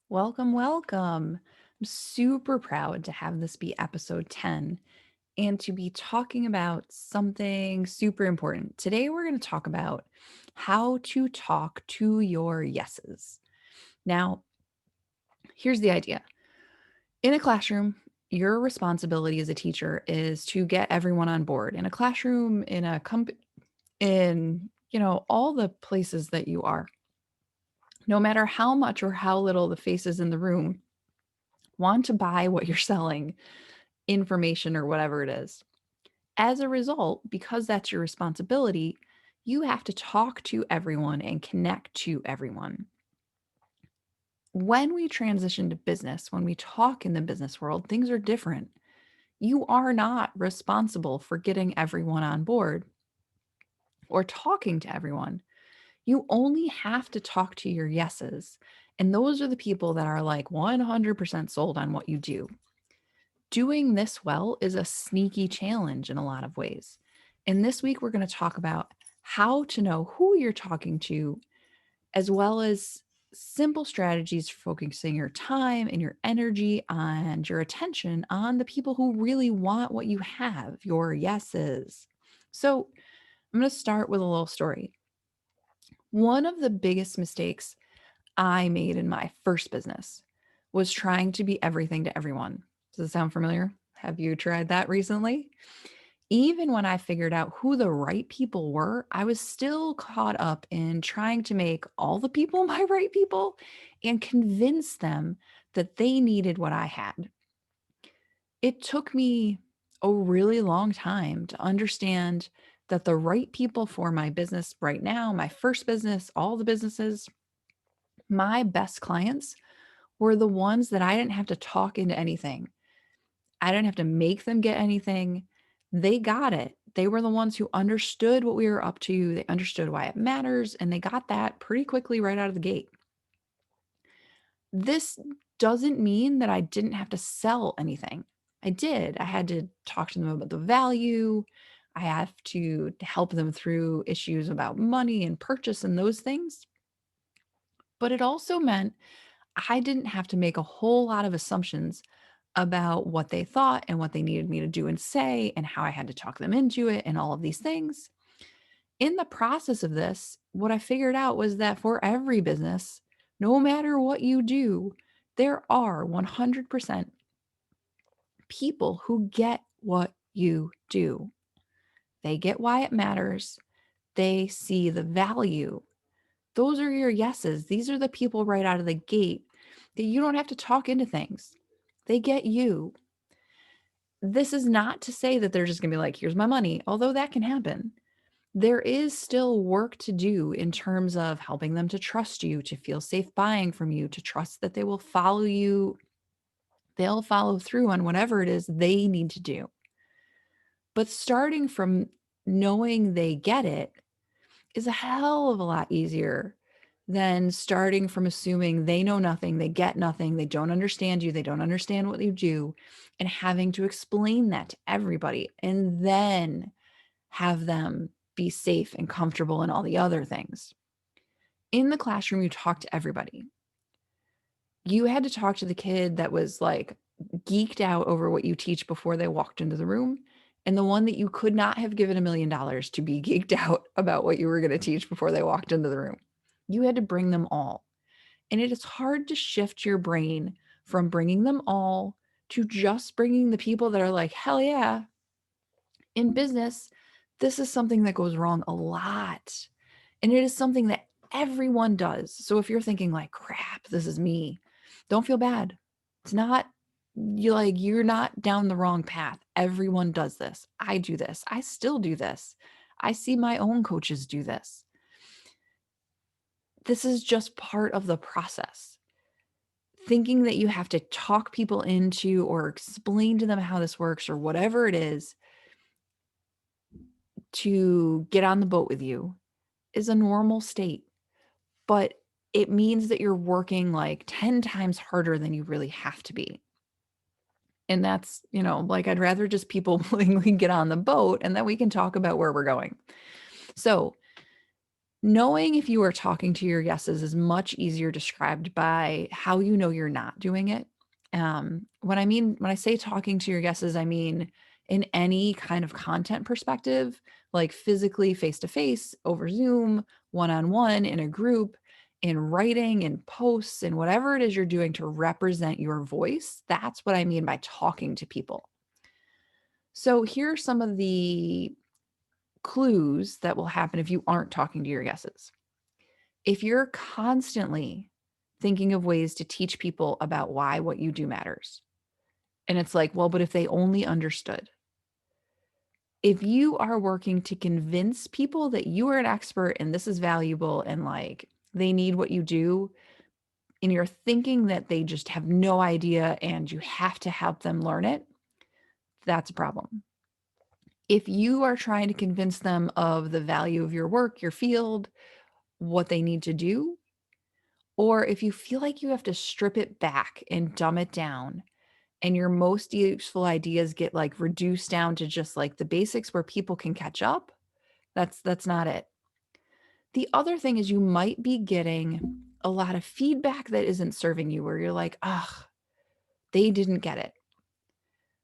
Welcome, welcome. I'm super proud to have this be episode 10 and to be talking about something super important. Today, we're going to talk about how to talk to your yeses. Now, here's the idea in a classroom, your responsibility as a teacher is to get everyone on board in a classroom, in a company, in all the places that you are. No matter how much or how little the faces in the room want to buy what you're selling, information or whatever it is. As a result, because that's your responsibility, you have to talk to everyone and connect to everyone. When we transition to business, when we talk in the business world, things are different. You are not responsible for getting everyone on board or talking to everyone. You only have to talk to your yeses. And those are the people that are like 100% sold on what you do. Doing this well is a sneaky challenge in a lot of ways. And this week, we're going to talk about how to know who you're talking to, as well as simple strategies for focusing your time and your energy and your attention on the people who really want what you have, your yeses. So, I'm going to start with a little story. One of the biggest mistakes I made in my first business was trying to be everything to everyone. Does it sound familiar? Have you tried that recently? Even when I figured out who the right people were, I was still caught up in trying to make all the people my right people and convince them that they needed what I had. It took me a really long time to understand that the right people for my business right now, my first business, all the businesses, my best clients were the ones that I didn't have to talk into anything. I didn't have to make them get anything. They got it. They were the ones who understood what we were up to. They understood why it matters, and they got that pretty quickly right out of the gate. This doesn't mean that I didn't have to sell anything. I did. I had to talk to them about the value. I have to help them through issues about money and purchase and those things. But it also meant I didn't have to make a whole lot of assumptions about what they thought and what they needed me to do and say and how I had to talk them into it and all of these things. In the process of this, what I figured out was that for every business, no matter what you do, there are 100% people who get what you do. They get why it matters. They see the value. Those are your yeses. These are the people right out of the gate that you don't have to talk into things. They get you. This is not to say that they're just going to be like, here's my money, although that can happen. There is still work to do in terms of helping them to trust you, to feel safe buying from you, to trust that they will follow you. They'll follow through on whatever it is they need to do. But starting from knowing they get it is a hell of a lot easier than starting from assuming they know nothing, they get nothing, they don't understand you, they don't understand what you do, and having to explain that to everybody and then have them be safe and comfortable and all the other things. In the classroom, you talk to everybody. You had to talk to the kid that was like geeked out over what you teach before they walked into the room, and the one that you could not have given $1 million to be geeked out about what you were going to teach before they walked into the room. You had to bring them all. And it is hard to shift your brain from bringing them all to just bringing the people that are like, hell yeah. In business, this is something that goes wrong a lot. And it is something that everyone does. So if you're thinking like, crap, this is me, don't feel bad. It's not you're not down the wrong path. Everyone does this. I do this. I still do this. I see my own coaches do this. This is just part of the process. Thinking that you have to talk people into or explain to them how this works or whatever it is to get on the boat with you is a normal state, but it means that you're working like 10 times harder than you really have to be. And that's, like I'd rather just people willingly get on the boat and then we can talk about where we're going. So, Knowing if you are talking to your yeses is much easier described by how you know you're not doing it. When I say talking to your yeses, I mean in any kind of content perspective, like physically face to face, over Zoom, one on one, in a group, in writing, in posts, and whatever it is you're doing to represent your voice. That's what I mean by talking to people. So here are some of the clues that will happen if you aren't talking to your yeses. If you're constantly thinking of ways to teach people about why what you do matters, and it's like, well, but if they only understood. If you are working to convince people that you are an expert and this is valuable and like they need what you do, and you're thinking that they just have no idea and you have to help them learn it, that's a problem. If you are trying to convince them of the value of your work, your field, what they need to do, or if you feel like you have to strip it back and dumb it down and your most useful ideas get like reduced down to just like the basics where people can catch up, that's not it. The other thing is you might be getting a lot of feedback that isn't serving you where you're like, "Ugh, they didn't get it."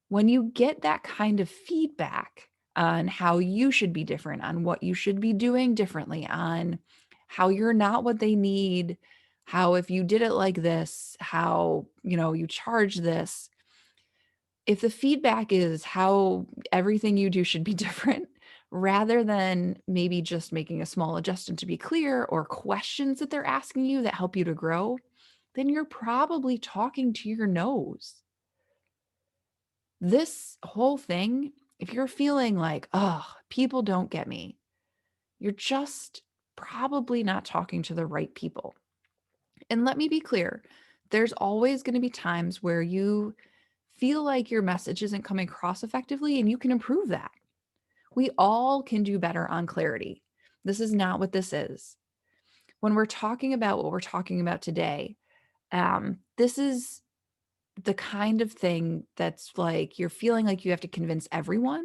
When you get that kind of feedback on how you should be different, on what you should be doing differently, on how you're not what they need, how if you did it like this, how, you charge this. If the feedback is how everything you do should be different, rather than maybe just making a small adjustment to be clear or questions that they're asking you that help you to grow, then you're probably talking to your nose. This whole thing, if you're feeling like, oh, people don't get me, you're just probably not talking to the right people. And let me be clear, there's always going to be times where you feel like your message isn't coming across effectively, and you can improve that. We all can do better on clarity. This is not what this is. When we're talking about what we're talking about today, this is the kind of thing that's like you're feeling like you have to convince everyone.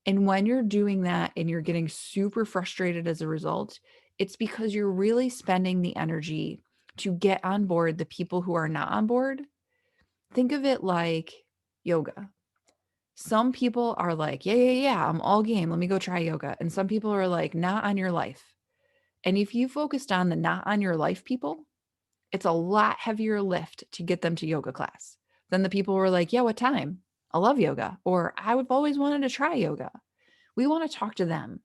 And when you're doing that and you're getting super frustrated as a result, it's because you're really spending the energy to get on board the people who are not on board. Think of it like yoga. Some people are like, yeah, yeah, yeah, I'm all game. Let me go try yoga. And some people are like, not on your life. And if you focused on the not on your life people, it's a lot heavier lift to get them to yoga class than the people who are like, yeah, what time? I love yoga. Or I've always wanted to try yoga. We want to talk to them.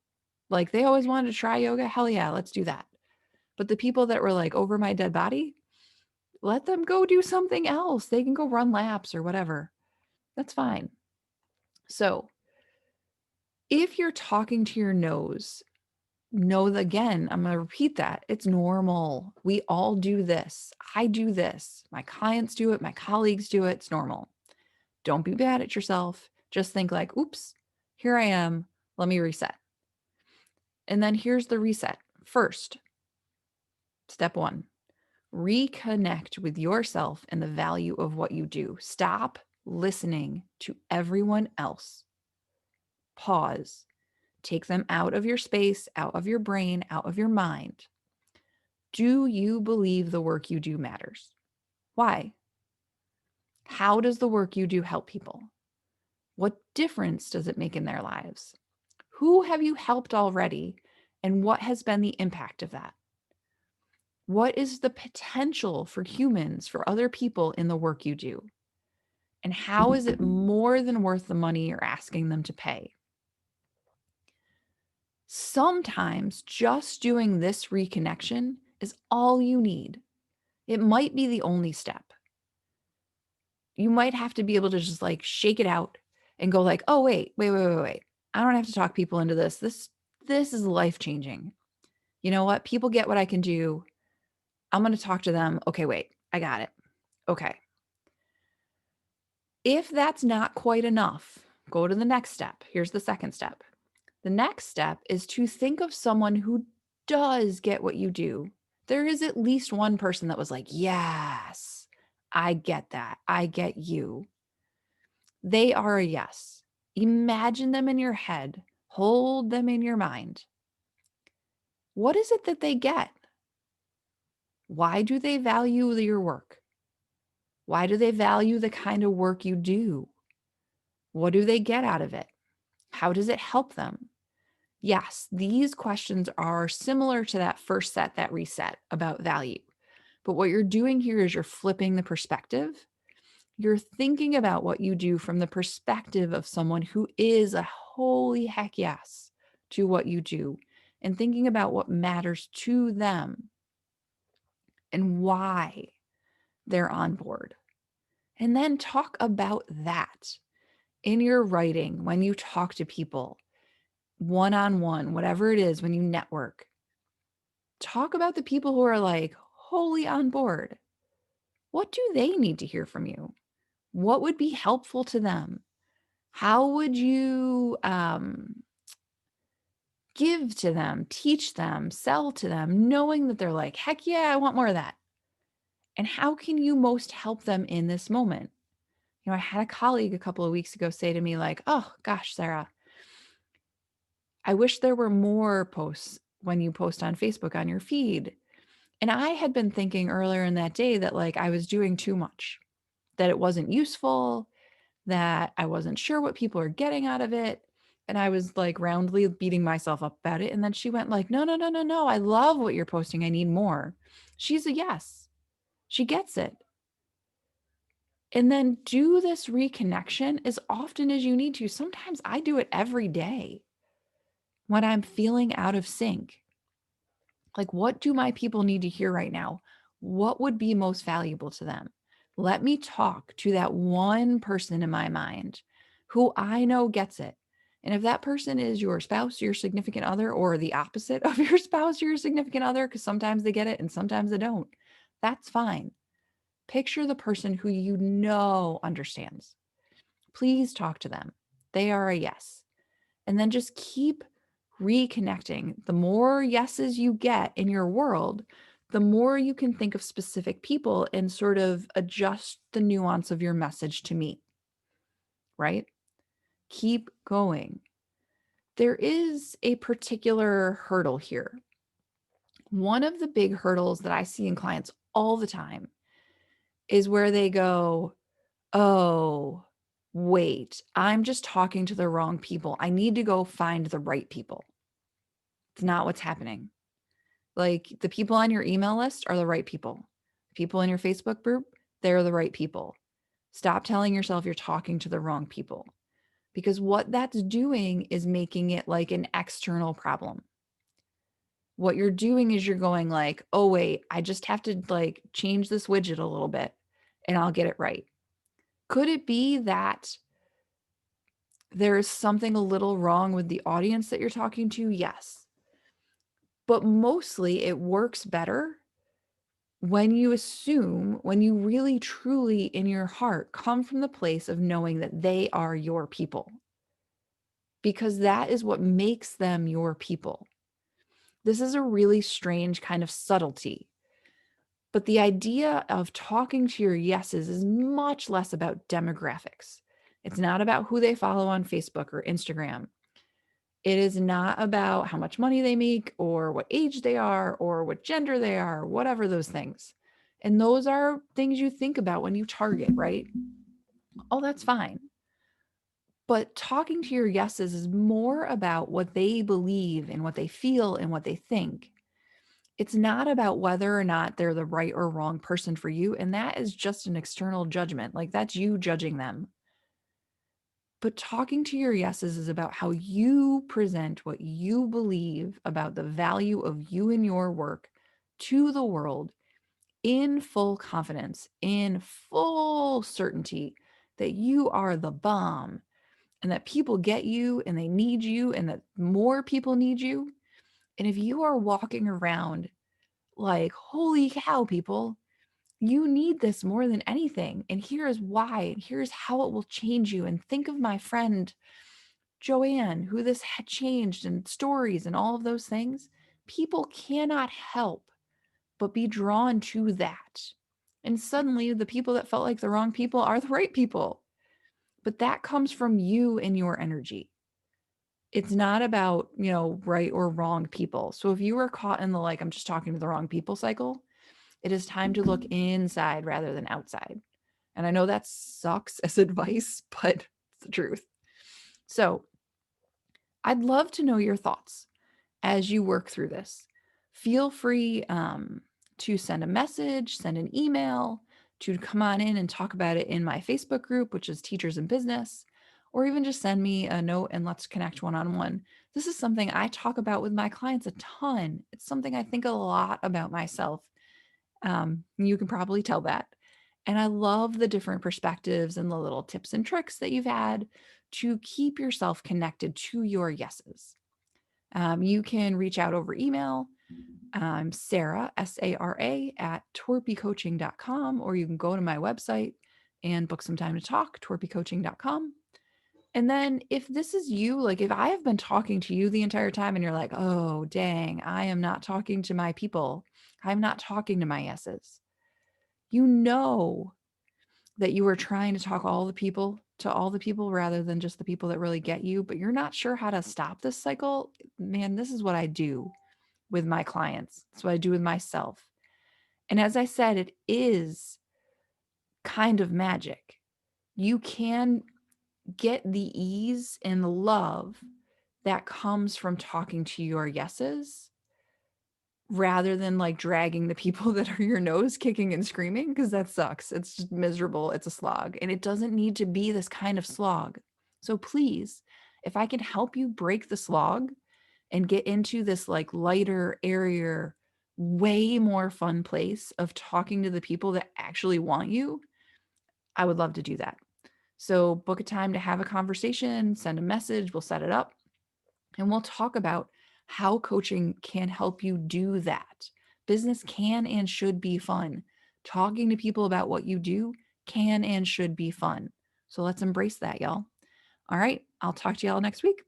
Like they always wanted to try yoga. Hell yeah, let's do that. But the people that were like over my dead body, let them go do something else. They can go run laps or whatever. That's fine. So if you're talking to your nose, know that again, I'm going to repeat that. It's normal. We all do this. I do this. My clients do it. My colleagues do it. It's normal. Don't be bad at yourself. Just think like, oops, here I am. Let me reset. And then here's the reset. First, step one, reconnect with yourself and the value of what you do. Stop listening to everyone else. Pause. Take them out of your space, out of your brain, out of your mind. Do you believe the work you do matters? Why? How does the work you do help people? What difference does it make in their lives? Who have you helped already? And what has been the impact of that? What is the potential for humans, for other people in the work you do? And how is it more than worth the money you're asking them to pay? Sometimes just doing this reconnection is all you need. It might be the only step. You might have to be able to just like shake it out and go like, "Oh, wait. I don't have to talk people into this. This is life-changing. You know what? People get what I can do. I'm going to talk to them. Okay, wait. I got it. Okay." If that's not quite enough, go to the next step. Here's the second step. The next step is to think of someone who does get what you do. There is at least one person that was like, yes, I get that. I get you. They are a yes. Imagine them in your head, hold them in your mind. What is it that they get? Why do they value your work? Why do they value the kind of work you do? What do they get out of it? How does it help them? Yes, these questions are similar to that first set, that reset about value. But what you're doing here is you're flipping the perspective. You're thinking about what you do from the perspective of someone who is a holy heck yes to what you do, and thinking about what matters to them and why they're on board. And then talk about that in your writing when you talk to people, one on one, whatever it is, when you network. Talk about the people who are like wholly on board. What do they need to hear from you? What would be helpful to them? How would you give to them, teach them, sell to them, knowing that they're like, heck yeah, I want more of that? And how can you most help them in this moment? I had a colleague a couple of weeks ago say to me, like, oh gosh, Sarah, I wish there were more posts when you post on Facebook on your feed. And I had been thinking earlier in that day that like I was doing too much, that it wasn't useful, that I wasn't sure what people are getting out of it. And I was like roundly beating myself up about it. And then she went like, no, no, no, no, no. I love what you're posting. I need more. She's a yes. She gets it. And then do this reconnection as often as you need to. Sometimes I do it every day when I'm feeling out of sync. Like, what do my people need to hear right now? What would be most valuable to them? Let me talk to that one person in my mind who I know gets it. And if that person is your spouse, your significant other, or the opposite of your spouse, your significant other, because sometimes they get it and sometimes they don't, that's fine. Picture the person who you know understands. Please talk to them. They are a yes. And then just keep reconnecting. The more yeses you get in your world, the more you can think of specific people and sort of adjust the nuance of your message to meet, right? Keep going. There is a particular hurdle here. One of the big hurdles that I see in clients all the time is where they go, oh, wait, I'm just talking to the wrong people. I need to go find the right people. It's not what's happening. Like the people on your email list are the right people. People in your Facebook group, they're the right people. Stop telling yourself you're talking to the wrong people, because what that's doing is making it like an external problem. What you're doing is you're going like, oh, wait, I just have to like change this widget a little bit and I'll get it right. Could it be that there is something a little wrong with the audience that you're talking to? Yes. But mostly it works better when you assume, when you really truly in your heart come from the place of knowing that they are your people, because that is what makes them your people. This is a really strange kind of subtlety. But the idea of talking to your yeses is much less about demographics. It's not about who they follow on Facebook or Instagram. It is not about how much money they make or what age they are or what gender they are, whatever those things. And those are things you think about when you target, right? Oh, that's fine. But talking to your yeses is more about what they believe and what they feel and what they think. It's not about whether or not they're the right or wrong person for you. And that is just an external judgment. Like that's you judging them. But talking to your yeses is about how you present what you believe about the value of you and your work to the world in full confidence, in full certainty that you are the bomb and that people get you and they need you and that more people need you. And if you are walking around like, holy cow, people, you need this more than anything. And here's why, and here's how it will change you. And think of my friend Joanne, who this had changed, and stories and all of those things. People cannot help but be drawn to that. And suddenly the people that felt like the wrong people are the right people. But that comes from you and your energy. It's not about, right or wrong people. So if you were caught in the like, I'm just talking to the wrong people cycle, it is time to look inside rather than outside. And I know that sucks as advice, but it's the truth. So I'd love to know your thoughts as you work through this. Feel free to send a message, send an email, to come on in and talk about it in my Facebook group, which is Teachers in Business, or even just send me a note and let's connect one on one. This is something I talk about with my clients a ton. It's something I think a lot about myself. You can probably tell that. And I love the different perspectives and the little tips and tricks that you've had to keep yourself connected to your yeses. You can reach out over email. I'm Sarah, SARA, at torpycoaching.com, or you can go to my website and book some time to talk, torpycoaching.com. And then if this is you, like if I have been talking to you the entire time and you're like, oh, dang, I am not talking to my people, I'm not talking to my yeses, you know that you are trying to talk all the people to all the people rather than just the people that really get you, but you're not sure how to stop this cycle. Man, this is what I do with my clients. It's what I do with myself. And as I said, it is kind of magic. You can get the ease and the love that comes from talking to your yeses rather than like dragging the people that are your nose kicking and screaming, because that sucks. It's just miserable. It's a slog. And it doesn't need to be this kind of slog. So please, if I can help you break the slog and get into this like lighter, airier, way more fun place of talking to the people that actually want you, I would love to do that. So book a time to have a conversation, send a message, we'll set it up, and we'll talk about how coaching can help you do that. Business can and should be fun. Talking to people about what you do can and should be fun. So let's embrace that, y'all. All right, I'll talk to y'all next week.